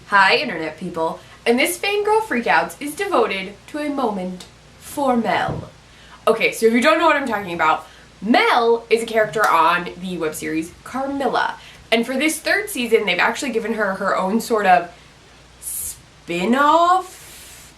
Hi, Internet people, and this Fangirl Freakouts is devoted to a moment for Mel. Okay, so if you don't know what I'm talking about, Mel is a character on the web series Carmilla, and for this third season, they've actually given her her own sort of spin-off?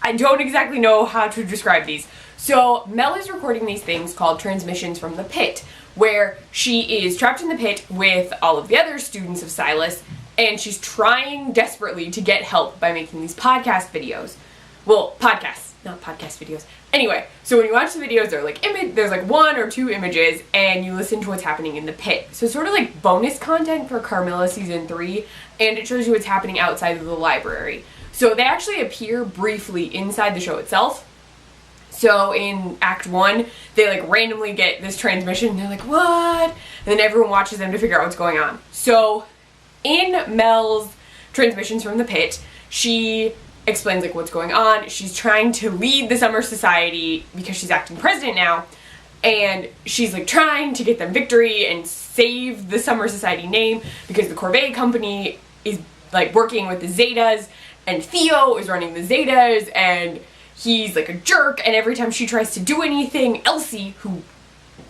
I don't exactly know how to describe these. So Mel is recording these things called transmissions from the pit, where she is trapped in the pit with all of the other students of Silas, and she's trying desperately to get help by making these podcast videos. Well, podcasts, not podcast videos. Anyway, so when you watch the videos, there's like one or two images, and you listen to what's happening in the pit. So it's sort of like bonus content for Carmilla Season 3, and it shows you what's happening outside of the library. So they actually appear briefly inside the show itself. So in Act 1, they like randomly get this transmission, and they're like, what? And then everyone watches them to figure out what's going on. So in Mel's transmissions from the pit, she explains like what's going on. She's trying to lead the Summer Society because she's acting president now, and she's like trying to get them victory and save the Summer Society name because the Corvée company is like working with the Zetas, and Theo is running the Zetas, and he's like a jerk, and every time she tries to do anything, Elsie, who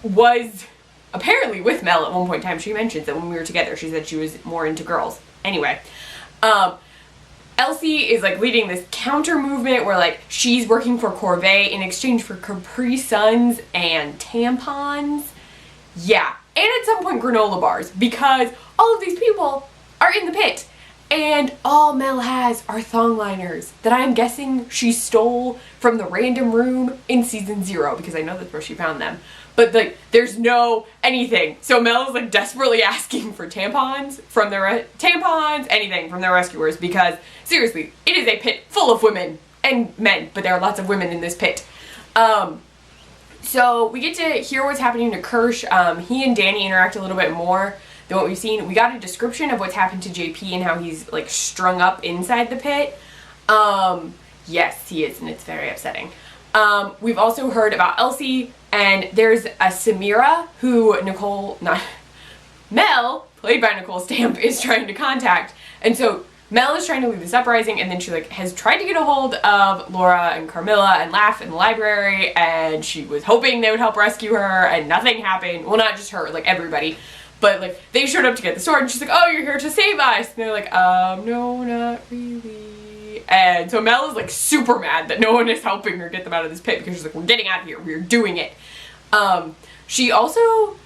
was apparently with Mel at one point in time, she mentions that when we were together, she said she was more into girls. Anyway, Elsie is like leading this counter movement where like she's working for Corvée in exchange for Capri Suns and tampons. Yeah, and at some point granola bars, because all of these people are in the pit. And all Mel has are thong liners that I'm guessing she stole from the random room in season 0, because I know that's where she found them. But like, there's no anything. So Mel is like desperately asking for tampons from the anything from their rescuers, because seriously, it is a pit full of women and men, but there are lots of women in this pit. So we get to hear what's happening to Kirsch. He and Danny interact a little bit more than what we've seen. We got a description of what's happened to JP and how he's like strung up inside the pit. Yes, he is, and it's very upsetting. We've also heard about Elsie, and there's a Samira who Mel, played by Nicole Stamp, is trying to contact. And so Mel is trying to lead this uprising, and then she like has tried to get a hold of Laura and Carmilla and Laugh in the library, and she was hoping they would help rescue her, and nothing happened. Well, not just her, like everybody. But like they showed up to get the sword, and she's like, oh, you're here to save us. And they're like, no, not really. And so Mel is like super mad that no one is helping her get them out of this pit, because she's like, we're getting out of here, we're doing it. She also,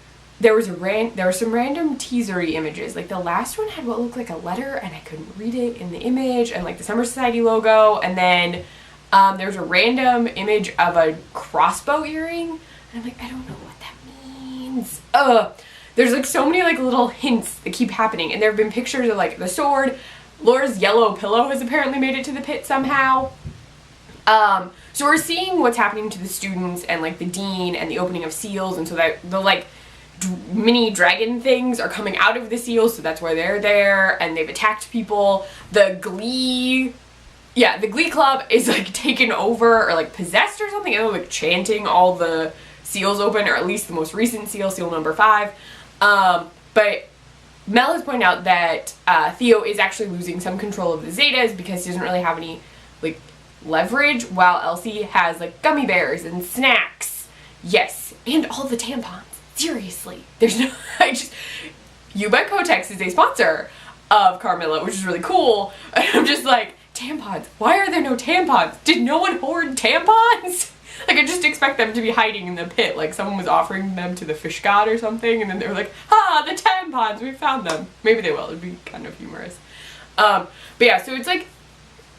there were some random teasery images. Like the last one had what looked like a letter, and I couldn't read it in the image, and like the Summer Society logo, and then there's a random image of a crossbow earring, and I'm like, I don't know what that means. There's like so many like little hints that keep happening, and there have been pictures of like the sword. Laura's yellow pillow has apparently made it to the pit somehow. So we're seeing what's happening to the students and like the dean and the opening of seals, and so that the like mini dragon things are coming out of the seals, so that's why they're there, and they've attacked people. The Glee Club is like taken over or like possessed or something, and they're like chanting all the seals open, or at least the most recent seal number 5. But Mel has pointed out that Theo is actually losing some control of the Zetas because he doesn't really have any like leverage, while Elsie has like gummy bears and snacks. Yes, and all the tampons. Seriously, there's no. You by Kotex is a sponsor of Carmilla, which is really cool. And I'm just like, tampons. Why are there no tampons? Did no one hoard tampons? Like, I just expect them to be hiding in the pit, like someone was offering them to the fish god or something, and then they were like, the tampons, we found them. Maybe they will, it'd be kind of humorous. But yeah, so it's like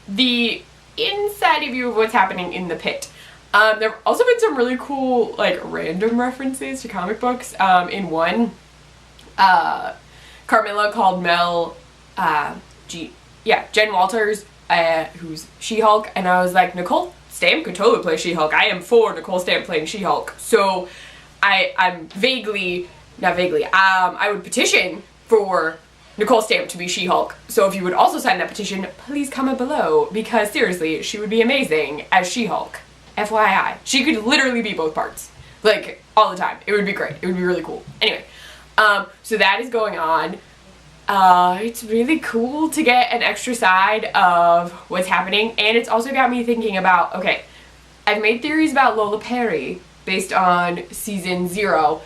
the inside view of what's happening in the pit. There have also been some really cool, like, random references to comic books. In one, Carmilla called Mel, Jen Walters, who's She-Hulk, and I was like, Nicole Stamp could totally play She-Hulk. I am for Nicole Stamp playing She-Hulk. So I would petition for Nicole Stamp to be She-Hulk. So if you would also sign that petition, please comment below, because seriously, she would be amazing as She-Hulk. FYI. She could literally be both parts. Like, all the time. It would be great. It would be really cool. Anyway, so that is going on. it's really cool to get an extra side of what's happening, and it's also got me thinking about, okay, I've made theories about Lola Perry based on season 0.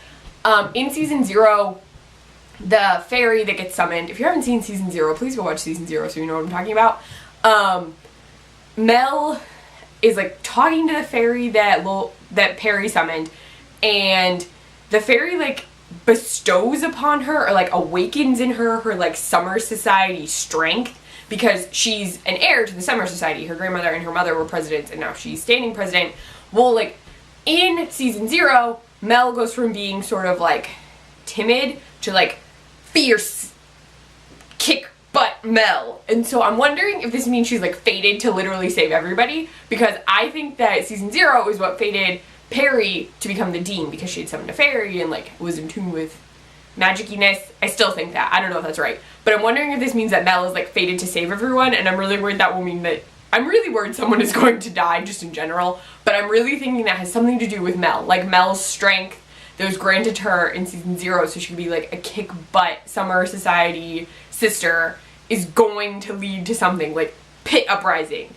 In season 0, the fairy that gets summoned, if you haven't seen season 0, please go watch season 0 so you know what I'm talking about. Mel is like talking to the fairy that Perry summoned, and the fairy like bestows upon her, or like awakens in her like Summer Society strength, because she's an heir to the Summer Society. Her grandmother and her mother were presidents, and now she's standing president. Well, like in season 0, Mel goes from being sort of like timid to like fierce, kick butt Mel. And so I'm wondering if this means she's like fated to literally save everybody, because I think that season 0 is what fated Perry to become the dean, because she had summoned a fairy and like was in tune with magiciness. I still think that. I don't know if that's right. But I'm wondering if this means that Mel is like fated to save everyone, and I'm really worried that will mean that I'm really worried someone is going to die just in general, but I'm really thinking that has something to do with Mel. Like Mel's strength that was granted to her in season 0 so she could be like a kick butt Summer Society sister is going to lead to something like pit uprising,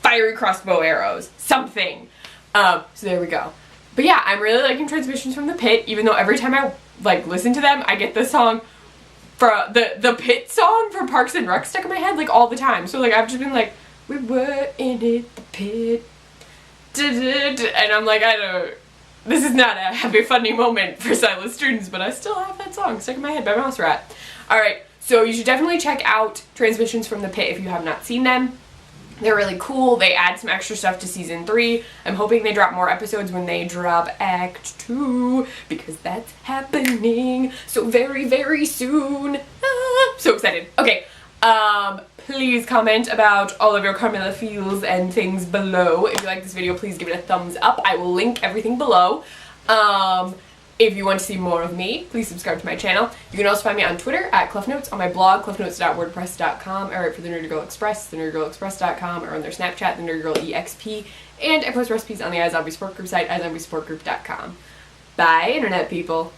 fiery crossbow arrows, something. So there we go. But yeah, I'm really liking Transmissions from the Pit, even though every time I like listen to them, I get the song for the Pit song from Parks and Rec stuck in my head like all the time. So like I've just been like, we were in it, the pit, and I'm like, this is not a happy funny moment for Silas students, but I still have that song stuck in my head by Mouse Rat. Alright, so you should definitely check out Transmissions from the Pit if you have not seen them. They're really cool. They add some extra stuff to season 3. I'm hoping they drop more episodes when they drop Act 2, because that's happening so very, very soon. Ah, so excited. Okay, please comment about all of your Carmilla feels and things below. If you like this video, please give it a thumbs up. I will link everything below. If you want to see more of me, please subscribe to my channel. You can also find me on Twitter at CluffNotes, on my blog, cluffnotes.wordpress.com, or for the Nerdy Girl Express, thenerdygirlexpress.com, or on their Snapchat, the Nerdy Girl EXP, and I post recipes on the iZombie Support Group site, iZombieSupportGroup.com. Bye, Internet people.